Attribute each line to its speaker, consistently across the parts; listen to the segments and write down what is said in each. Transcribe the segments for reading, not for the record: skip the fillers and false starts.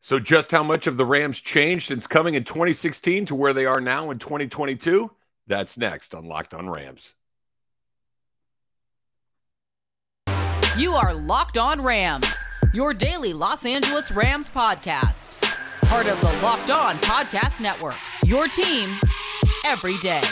Speaker 1: So just how much have the Rams changed since coming in 2016 to where they are now in 2022? That's next on Locked On Rams.
Speaker 2: You are Locked On Rams, your daily Los Angeles Rams podcast. Part of the Locked On Podcast Network, your team every day.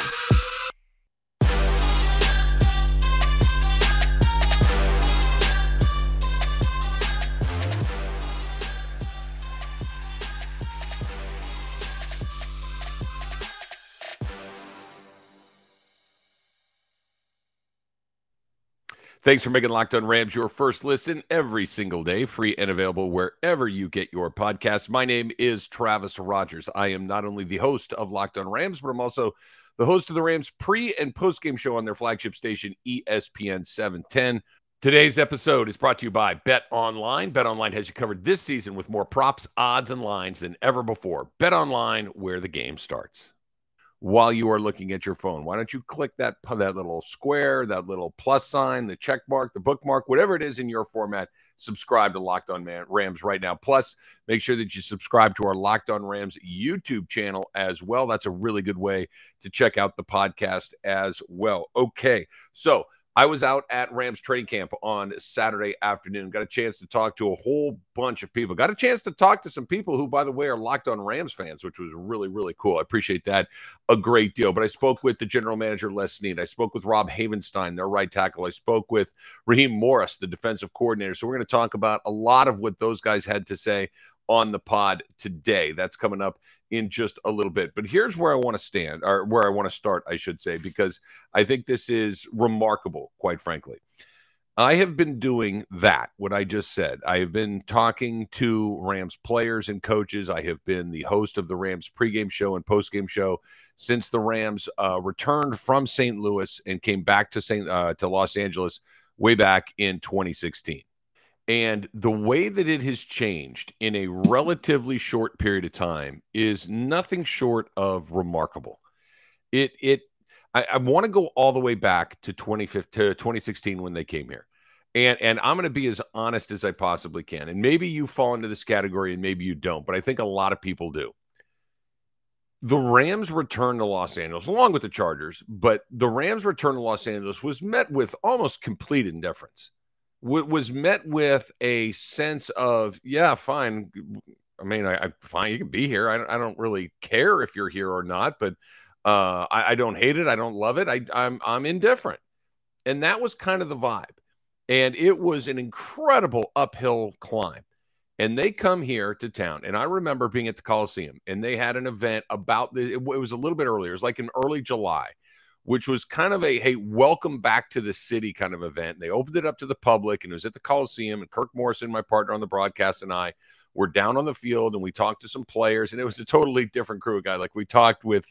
Speaker 1: Thanks for making Locked On Rams your first listen every single day, free and available wherever you get your podcasts. My name is Travis Rogers. I am not only the host of Locked On Rams, but I'm also the host of the Rams pre- and post-game show on their flagship station, ESPN 710. Today's episode is brought to you by BetOnline. BetOnline has you covered this season with more props, odds, and lines than ever before. BetOnline, where the game starts. While you are looking at your phone, why don't you click that little square, that little plus sign, the check mark, the bookmark, whatever it is in your format, subscribe to Locked On Rams right now. Plus, make sure that you subscribe to our Locked On Rams YouTube channel as well. That's a really good way to check out the podcast as well. Okay, so I was out at Rams training camp on Saturday afternoon. Got a chance to talk to a whole bunch of people. Got a chance to talk to some people who, by the way, are Locked On Rams fans, which was really, really cool. I appreciate that a great deal. But I spoke with the general manager, Les Snead. I spoke with Rob Havenstein, their right tackle. I spoke with Raheem Morris, the defensive coordinator. So we're going to talk about a lot of what those guys had to say on the pod today. That's coming up in just a little bit. But here's where I want to stand, or where I want to start, I should say, because I think this is remarkable, quite frankly. I have been doing that, what I just said. I have been talking to Rams players and coaches. I have been the host of the Rams pregame show and postgame show since the Rams returned from St. Louis and came back to Los Angeles way back in 2016. And the way that it has changed in a relatively short period of time is nothing short of remarkable. I want to go all the way back to 2016 when they came here. And I'm going to be as honest as I possibly can. And maybe you fall into this category and maybe you don't, but I think a lot of people do. The Rams return to Los Angeles, along with the Chargers, but the Rams return to Los Angeles was met with almost complete indifference. Was met with a sense of, yeah, fine. I mean, fine, you can be here. I don't really care if you're here or not, but I don't hate it. I don't love it. I'm indifferent. And that was kind of the vibe. And it was an incredible uphill climb. And they come here to town. And I remember being at the Coliseum, and they had an event about it was a little bit earlier. It was like in early July, which was kind of a, hey, welcome back to the city kind of event. They opened it up to the public, and it was at the Coliseum, and Kirk Morrison, my partner on the broadcast, and I were down on the field, and we talked to some players, and it was a totally different crew of guys. Like we talked with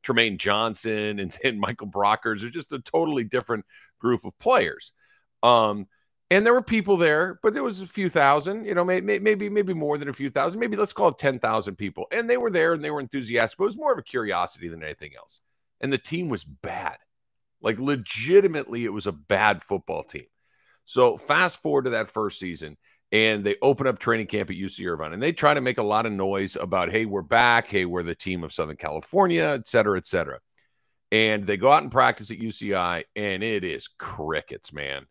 Speaker 1: Tremaine Johnson and Michael Brockers. They're just a totally different group of players. And there were people there, but there was a few thousand, maybe more than a few thousand, maybe let's call it 10,000 people. And they were there, and they were enthusiastic, but it was more of a curiosity than anything else. And the team was bad. Like, legitimately, it was a bad football team. So fast forward to that first season, and they open up training camp at UC Irvine, and they try to make a lot of noise about, hey, we're back. Hey, we're the team of Southern California, et cetera, et cetera. And they go out and practice at UCI, and it is crickets, man.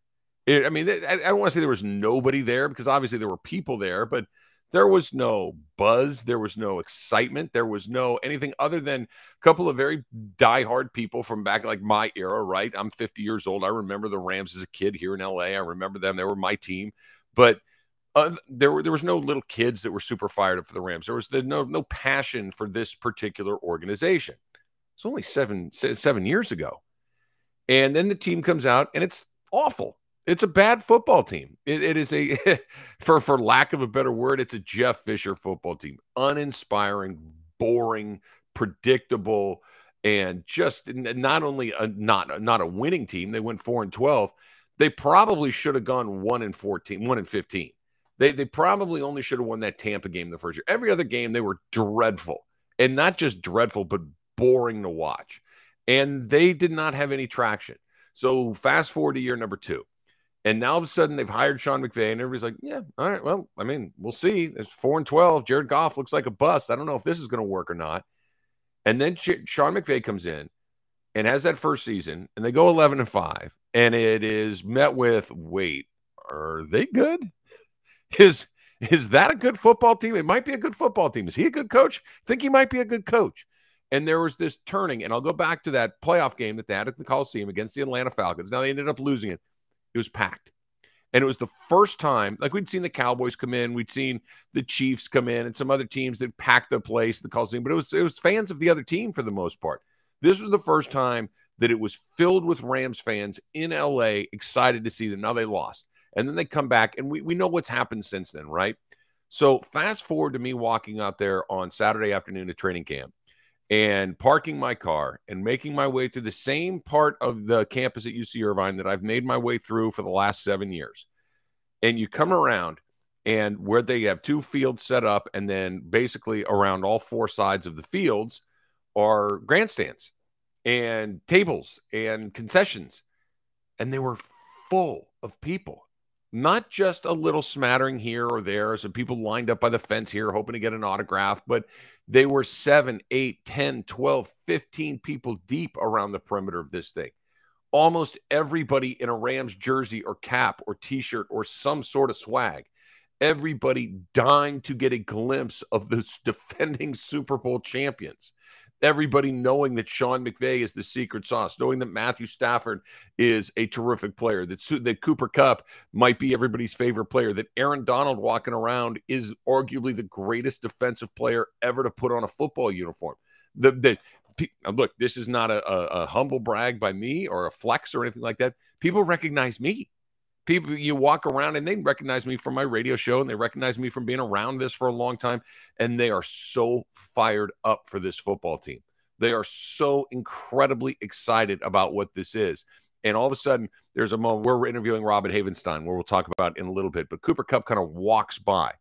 Speaker 1: I don't want to say there was nobody there, because obviously there were people there, but there was no buzz. There was no excitement. There was no anything other than a couple of very diehard people from back like my era, right? I'm 50 years old. I remember the Rams as a kid here in LA. I remember them. They were my team. But there was no little kids that were super fired up for the Rams. There was no passion for this particular organization. It's only seven years ago. And then the team comes out, and it's awful. It's a bad football team. It is a, for lack of a better word, it's a Jeff Fisher football team. Uninspiring, boring, predictable, and just not only not a winning team. They went 4-12. They probably should have gone 1-15. They probably only should have won that Tampa game the first year. Every other game they were dreadful, and not just dreadful, but boring to watch. And they did not have any traction. So fast forward to year number 2. And now all of a sudden they've hired Sean McVay, and everybody's like, yeah, all right, well, I mean, we'll see. It's 4-12. Jared Goff looks like a bust. I don't know if this is going to work or not. And then Sean McVay comes in and has that first season, and they go 11-5, and it is met with, wait, are they good? Is that a good football team? It might be a good football team. Is he a good coach? I think he might be a good coach. And there was this turning, and I'll go back to that playoff game that they had at the Coliseum against the Atlanta Falcons. Now, they ended up losing it. It was packed. And it was the first time, like we'd seen the Cowboys come in, we'd seen the Chiefs come in, and some other teams that packed the place, the Coliseum, but it was fans of the other team for the most part. This was the first time that it was filled with Rams fans in LA, excited to see them. Now they lost. And then they come back, and we know what's happened since then, right? So fast forward to me walking out there on Saturday afternoon at training camp and parking my car and making my way through the same part of the campus at UC Irvine that I've made my way through for the last 7 years. And you come around, and where they have two fields set up, and then basically around all four sides of the fields are grandstands and tables and concessions. And they were full of people. Not just a little smattering here or there, some people lined up by the fence here hoping to get an autograph, but they were 7, 8, 10, 12, 15 people deep around the perimeter of this thing. Almost everybody in a Rams jersey or cap or T-shirt or some sort of swag. Everybody dying to get a glimpse of the defending Super Bowl champions. Everybody knowing that Sean McVay is the secret sauce, knowing that Matthew Stafford is a terrific player, that Cooper Kupp might be everybody's favorite player, that Aaron Donald walking around is arguably the greatest defensive player ever to put on a football uniform. Look, this is not a humble brag by me or a flex or anything like that. People recognize me. People, you walk around and they recognize me from my radio show, and they recognize me from being around this for a long time. And they are so fired up for this football team. They are so incredibly excited about what this is. And all of a sudden, there's a moment where we're interviewing Rob at Havenstein, where we'll talk about in a little bit. But Cooper Kupp kind of walks by.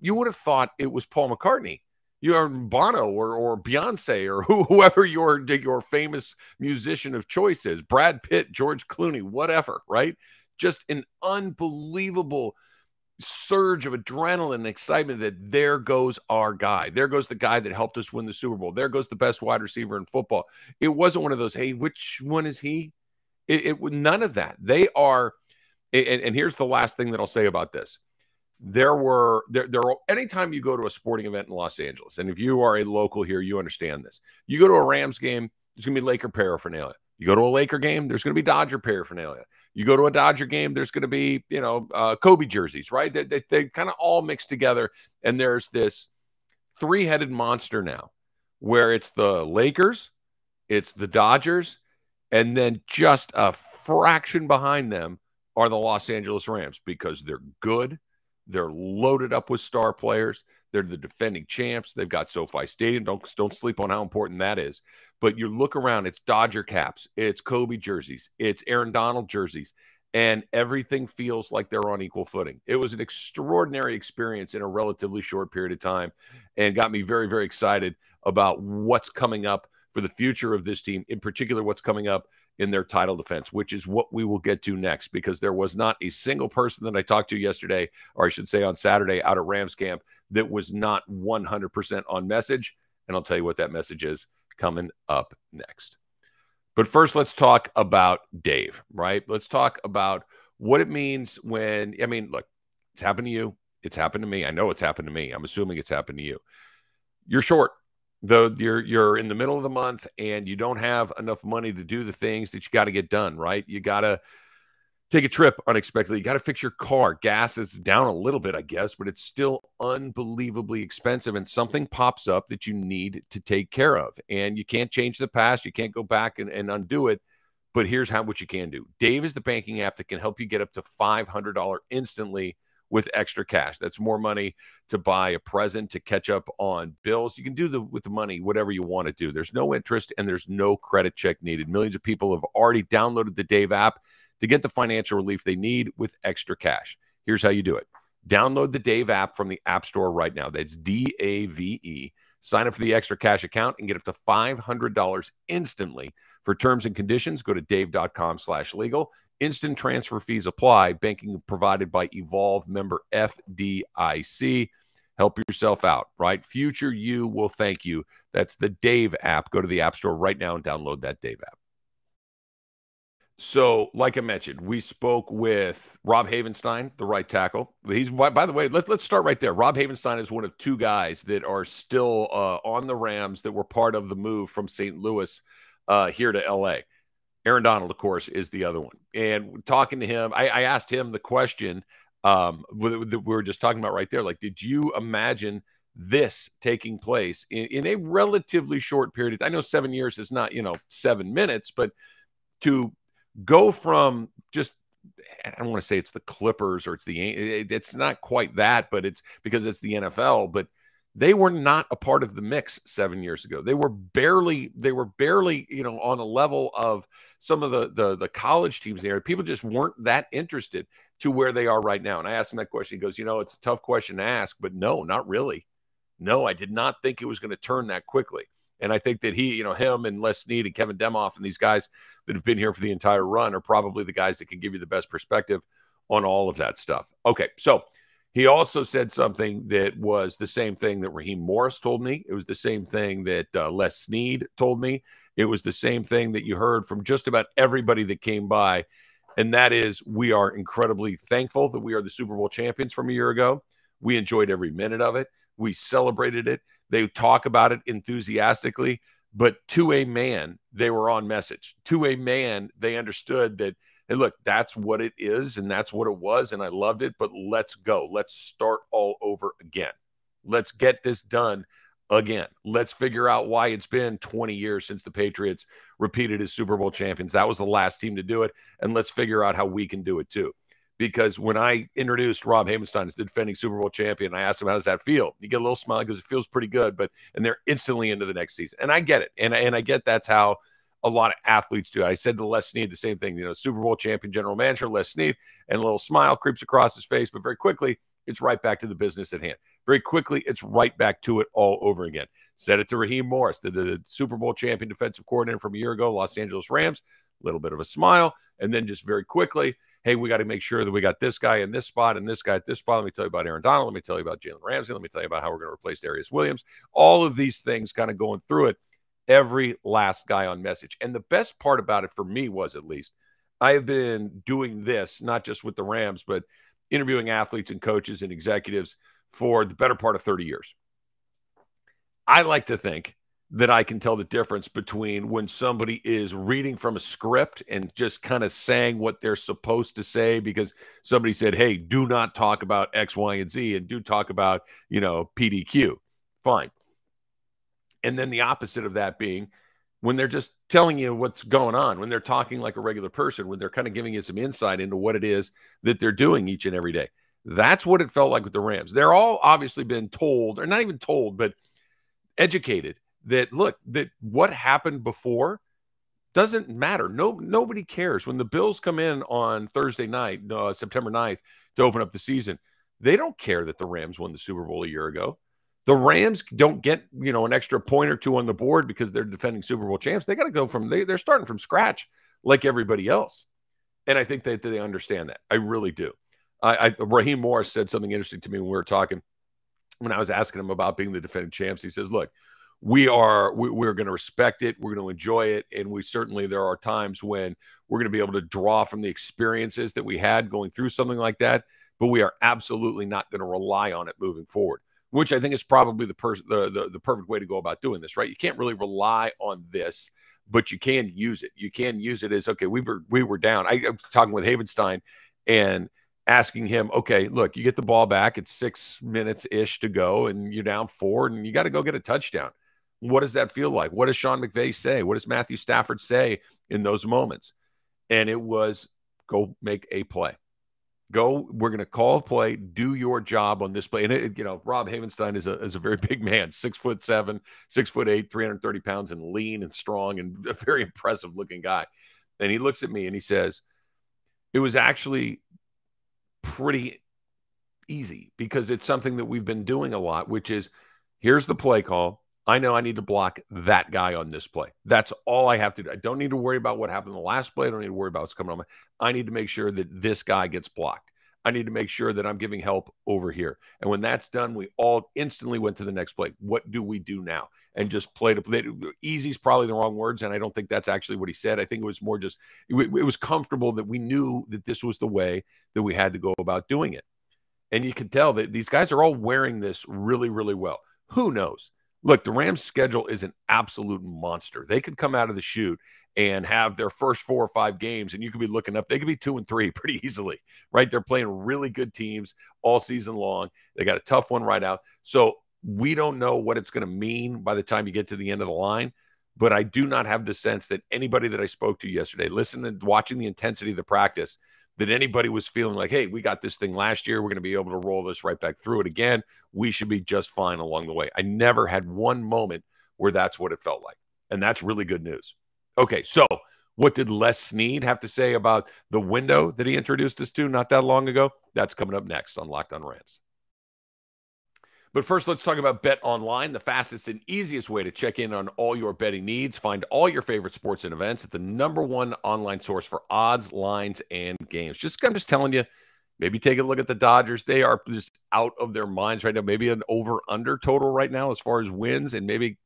Speaker 1: You would have thought it was Paul McCartney. You're Bono or Beyonce or whoever your famous musician of choice is. Brad Pitt, George Clooney, whatever, right? Just an unbelievable surge of adrenaline and excitement that there goes our guy. There goes the guy that helped us win the Super Bowl. There goes the best wide receiver in football. It wasn't one of those, hey, which one is he? None of that. They are, and here's the last thing that I'll say about this. Anytime you go to a sporting event in Los Angeles, and if you are a local here, you understand this. You go to a Rams game, there's going to be Laker paraphernalia. You go to a Laker game, there's going to be Dodger paraphernalia. You go to a Dodger game, there's going to be, Kobe jerseys, right? They kind of all mix together. And there's this three-headed monster now where it's the Lakers, it's the Dodgers, and then just a fraction behind them are the Los Angeles Rams because they're good. They're loaded up with star players. They're the defending champs. They've got SoFi Stadium. Don't sleep on how important that is. But you look around, it's Dodger caps, it's Kobe jerseys, it's Aaron Donald jerseys, and everything feels like they're on equal footing. It was an extraordinary experience in a relatively short period of time and got me very, very excited about what's coming up for the future of this team, in particular what's coming up in their title defense, which is what we will get to next, because there was not a single person that I talked to yesterday, or I should say on Saturday out at Rams camp, that was not 100% on message. And I'll tell you what that message is coming up next. But first, let's talk about Dave, right? Let's talk about what it means when, look, it's happened to you. It's happened to me. I know it's happened to me. I'm assuming it's happened to you. You're short. Though you're in the middle of the month and you don't have enough money to do the things that you got to get done, right? You got to take a trip unexpectedly. You got to fix your car. Gas is down a little bit, I guess, but it's still unbelievably expensive, and something pops up that you need to take care of. And you can't change the past. You can't go back and undo it. But here's what you can do. Dave is the banking app that can help you get up to $500 instantly with extra cash. That's more money to buy a present, to catch up on bills. You can do with the money whatever you want to do. There's no interest and there's no credit check needed. Millions of people have already downloaded the Dave app to get the financial relief they need with extra cash. Here's how you do it. Download the Dave app from the App Store right now. That's DAVE. Sign up for the extra cash account and get up to $500 instantly. For terms and conditions, go to dave.com/legal. Instant transfer fees apply. Banking provided by Evolve, member FDIC. Help yourself out, right? Future you will thank you. That's the Dave app. Go to the App Store right now and download that Dave app. So, like I mentioned, we spoke with Rob Havenstein, the right tackle. He's, by the way, let's start right there. Rob Havenstein is one of two guys that are still on the Rams that were part of the move from St. Louis here to L.A. Aaron Donald, of course, is the other one. And talking to him, I asked him the question we were just talking about right there. Like, did you imagine this taking place in a relatively short period? I know 7 years is not, 7 minutes, but to go from just, I don't want to say it's the Clippers or it's not quite that, but it's because it's the NFL, but they were not a part of the mix 7 years ago. They were barely, on a level of some of the college teams there. People just weren't that interested to where they are right now. And I asked him that question. He goes, it's a tough question to ask, but no, not really. No, I did not think it was going to turn that quickly. And I think that him and Les Snead and Kevin Demoff and these guys that have been here for the entire run are probably the guys that can give you the best perspective on all of that stuff. Okay, so he also said something that was the same thing that Raheem Morris told me. It was the same thing that Les Snead told me. It was the same thing that you heard from just about everybody that came by, and that is we are incredibly thankful that we are the Super Bowl champions from a year ago. We enjoyed every minute of it. We celebrated it. They talk about it enthusiastically, but to a man, they were on message. To a man, they understood that, hey, look, that's what it is, and that's what it was, and I loved it, but let's go. Let's start all over again. Let's get this done again. Let's figure out why it's been 20 years since the Patriots repeated as Super Bowl champions. That was the last team to do it, and let's figure out how we can do it too. Because when I introduced Rob Havenstein as the defending Super Bowl champion, I asked him, how does that feel? You get a little smile because it feels pretty good, and they're instantly into the next season. And I get it. And I get that's how a lot of athletes do. I said to Les Snead the same thing, Super Bowl champion general manager, Les Snead, and a little smile creeps across his face, but very quickly, it's right back to the business at hand. Very quickly, it's right back to it all over again. Said it to Raheem Morris, the Super Bowl champion defensive coordinator from a year ago, Los Angeles Rams, a little bit of a smile, and then just very quickly, hey, we got to make sure that we got this guy in this spot and this guy at this spot. Let me tell you about Aaron Donald. Let me tell you about Jalen Ramsey. Let me tell you about how we're going to replace Darius Williams. All of these things kind of going through it. Every last guy on message. And the best part about it for me was, at least, I have been doing this, not just with the Rams, but interviewing athletes and coaches and executives for the better part of 30 years. I like to think that I can tell the difference between when somebody is reading from a script and just kind of saying what they're supposed to say because somebody said, hey, do not talk about X, Y, and Z, and do talk about, PDQ. Fine. And then the opposite of that being when they're just telling you what's going on, when they're talking like a regular person, when they're kind of giving you some insight into what it is that they're doing each and every day. That's what it felt like with the Rams. They're all obviously been told, or not even told, but educated that, look, that what happened before doesn't matter. Nobody cares. When the Bills come in on Thursday night, September 9th, to open up the season, they don't care that the Rams won the Super Bowl a year ago. The Rams don't get, an extra point or two on the board because they're defending Super Bowl champs. They got to go they're starting from scratch like everybody else. And I think that they understand that. I really do. Raheem Morris said something interesting to me when we were talking, when I was asking him about being the defending champs. He says, look, we're going to respect it. We're going to enjoy it. And there are times when we're going to be able to draw from the experiences that we had going through something like that. But we are absolutely not going to rely on it moving forward, which I think is probably the perfect way to go about doing this, right? You can't really rely on this, but you can use it. You can use it as, okay, we were down. I'm talking with Havenstein and asking him, okay, look, you get the ball back. It's 6 minutes-ish to go, and you're down 4, and you got to go get a touchdown. What does that feel like? What does Sean McVay say? What does Matthew Stafford say in those moments? And it was, go make a play. Go, we're going to call a play, do your job on this play. And, Rob Havenstein is a very big man, 6'7", 6'8", 330 pounds, and lean and strong and a very impressive looking guy. And he looks at me and he says, it was actually pretty easy because it's something that we've been doing a lot, which is here's the play call. I know I need to block that guy on this play. That's all I have to do. I don't need to worry about what happened in the last play. I don't need to worry about what's coming on. I need to make sure that this guy gets blocked. I need to make sure that I'm giving help over here. And when that's done, we all instantly went to the next play. What do we do now? And just play to play. Easy is probably the wrong words, and I don't think that's actually what he said. I think it was more just it was comfortable that we knew that this was the way that we had to go about doing it. And you can tell that these guys are all wearing this really, really well. Who knows? Look, the Rams' schedule is an absolute monster. They could come out of the chute and have their first 4 or 5 games, and you could be looking up. They could be 2-3 pretty easily, right? They're playing really good teams all season long. They got a tough one right out. So we don't know what it's going to mean by the time you get to the end of the line, but I do not have the sense that anybody that I spoke to yesterday, listening, watching the intensity of the practice, that anybody was feeling like, hey, we got this thing last year. We're going to be able to roll this right back through it again. We should be just fine along the way. I never had one moment where that's what it felt like, and that's really good news. Okay, so what did Les Snead have to say about the window that he introduced us to not that long ago? That's coming up next on Locked On Rams. But first, let's talk about BetOnline, the fastest and easiest way to check in on all your betting needs. Find all your favorite sports and events at the #1 online source for odds, lines, and games. I'm just telling you, maybe take a look at the Dodgers. They are just out of their minds right now. Maybe an over-under total right now as far as wins, and maybe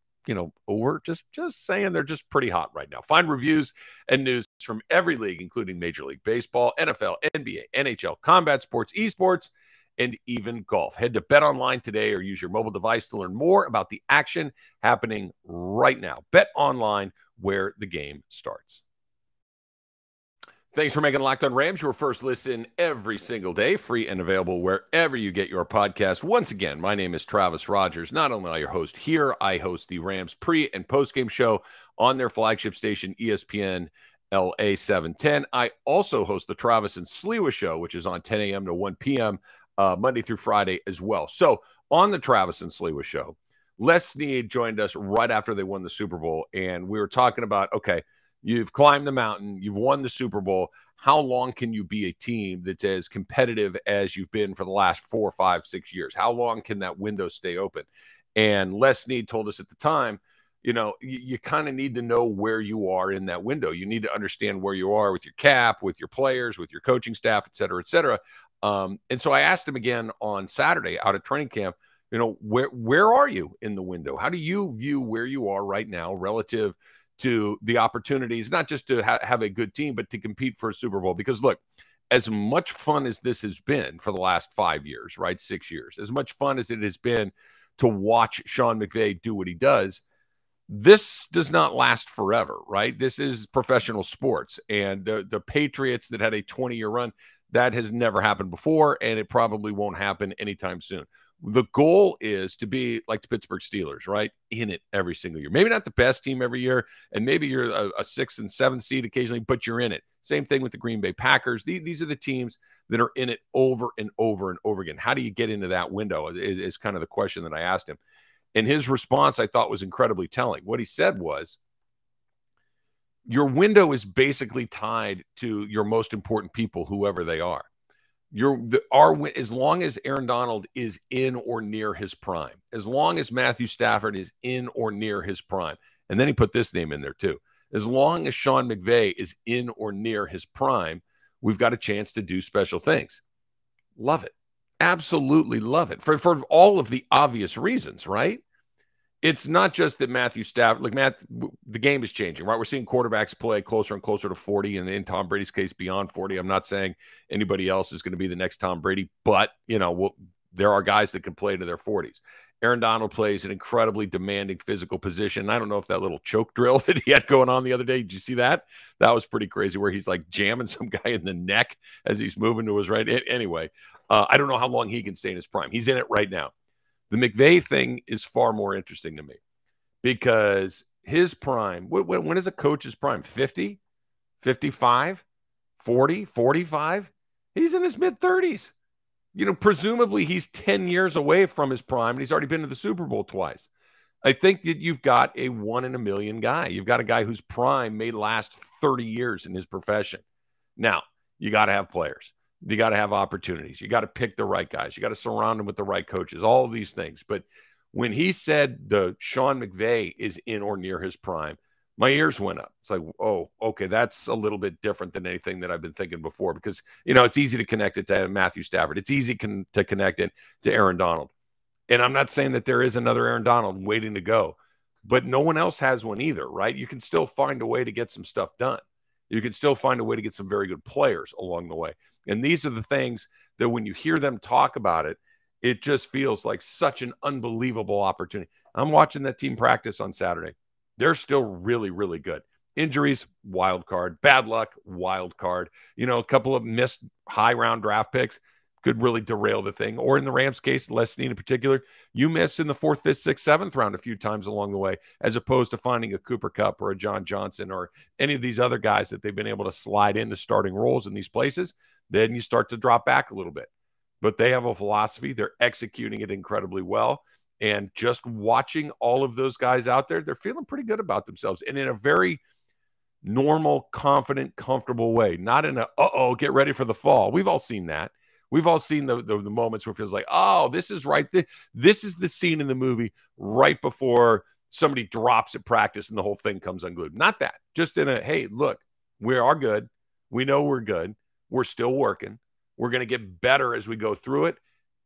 Speaker 1: over. Just saying they're just pretty hot right now. Find reviews and news from every league, including Major League Baseball, NFL, NBA, NHL, combat sports, esports, and even golf. Head to BetOnline today or use your mobile device to learn more about the action happening right now. BetOnline, where the game starts. Thanks for making Locked On Rams your first listen every single day, free and available wherever you get your podcast. Once again, my name is Travis Rogers. Not only am I your host here, I host the Rams pre- and post-game show on their flagship station, ESPN LA 710. I also host the Travis and Sliwa show, which is on 10 a.m. to 1 p.m. Monday through Friday as well. So on the Travis and Sliwa show, Les Snead joined us right after they won the Super Bowl, and we were talking about, okay, you've climbed the mountain. You've won the Super Bowl. How long can you be a team that's as competitive as you've been for the last 4, 5, 6 years? How long can that window stay open? And Les Snead told us at the time, you kind of need to know where you are in that window. You need to understand where you are with your cap, with your players, with your coaching staff, et cetera, et cetera. And so I asked him again on Saturday out at training camp, where are you in the window? How do you view where you are right now relative to the opportunities, not just to have a good team, but to compete for a Super Bowl? Because look, as much fun as this has been for the last 5 years, right, 6 years, as much fun as it has been to watch Sean McVay do what he does, this does not last forever, right? This is professional sports, and the Patriots that had a 20-year run, that has never happened before, and it probably won't happen anytime soon. The goal is to be like the Pittsburgh Steelers, right? In it every single year. Maybe not the best team every year, and maybe you're a 6th and 7th seed occasionally, but you're in it. Same thing with the Green Bay Packers. These are the teams that are in it over and over and over again. How do you get into that window is kind of the question that I asked him. And his response, I thought, was incredibly telling. What he said was, your window is basically tied to your most important people, whoever they are. As long as Aaron Donald is in or near his prime, as long as Matthew Stafford is in or near his prime, and then he put this name in there too, as long as Sean McVay is in or near his prime, we've got a chance to do special things. Love it. Absolutely love it. For all of the obvious reasons, right? It's not just that Matthew Stafford, the game is changing, right? We're seeing quarterbacks play closer and closer to 40, and in Tom Brady's case, beyond 40. I'm not saying anybody else is going to be the next Tom Brady, but, there are guys that can play to their 40s. Aaron Donald plays an incredibly demanding physical position. I don't know if that little choke drill that he had going on the other day, did you see that? That was pretty crazy, where he's like jamming some guy in the neck as he's moving to his right. Anyway, I don't know how long he can stay in his prime. He's in it right now. The McVay thing is far more interesting to me, because his prime, when is a coach's prime? 50, 55, 40, 45? He's in his mid-30s. Presumably he's 10 years away from his prime, and he's already been to the Super Bowl twice. I think that you've got a 1 in a million guy. You've got a guy whose prime may last 30 years in his profession. Now, you got to have players. You got to have opportunities. You got to pick the right guys. You got to surround them with the right coaches, all of these things. But when he said the Sean McVay is in or near his prime, my ears went up. It's like, oh, okay, that's a little bit different than anything that I've been thinking before, because, it's easy to connect it to Matthew Stafford. It's easy to connect it to Aaron Donald. And I'm not saying that there is another Aaron Donald waiting to go, but no one else has one either, right? You can still find a way to get some stuff done. You can still find a way to get some very good players along the way. And these are the things that when you hear them talk about it, it just feels like such an unbelievable opportunity. I'm watching that team practice on Saturday. They're still really, really good. Injuries, wild card. Bad luck, wild card. A couple of missed high-round draft picks could really derail the thing. Or in the Rams' case, Les Snead in particular, you miss in the 4th, 5th, 6th, 7th round a few times along the way, as opposed to finding a Cooper Kupp or a John Johnson or any of these other guys that they've been able to slide into starting roles in these places. Then you start to drop back a little bit. But they have a philosophy. They're executing it incredibly well. And just watching all of those guys out there, they're feeling pretty good about themselves. And in a very normal, confident, comfortable way. Not in a, get ready for the fall. We've all seen that. We've all seen the moments where it feels like, oh, this is right. This is the scene in the movie right before somebody drops at practice and the whole thing comes unglued. Not that. Just in a, hey, look, we are good. We know we're good. We're still working. We're going to get better as we go through it.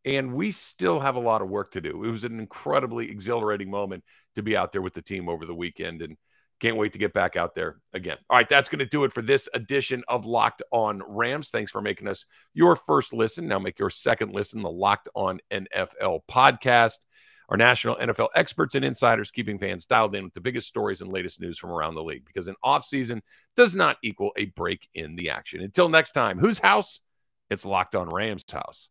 Speaker 1: And we still have a lot of work to do. It was an incredibly exhilarating moment to be out there with the team over the weekend, and can't wait to get back out there again. All right, that's going to do it for this edition of Locked On Rams. Thanks for making us your first listen. Now make your second listen, the Locked On NFL podcast. Our national NFL experts and insiders keeping fans dialed in with the biggest stories and latest news from around the league, because an offseason does not equal a break in the action. Until next time, whose house? It's Locked On Rams' house.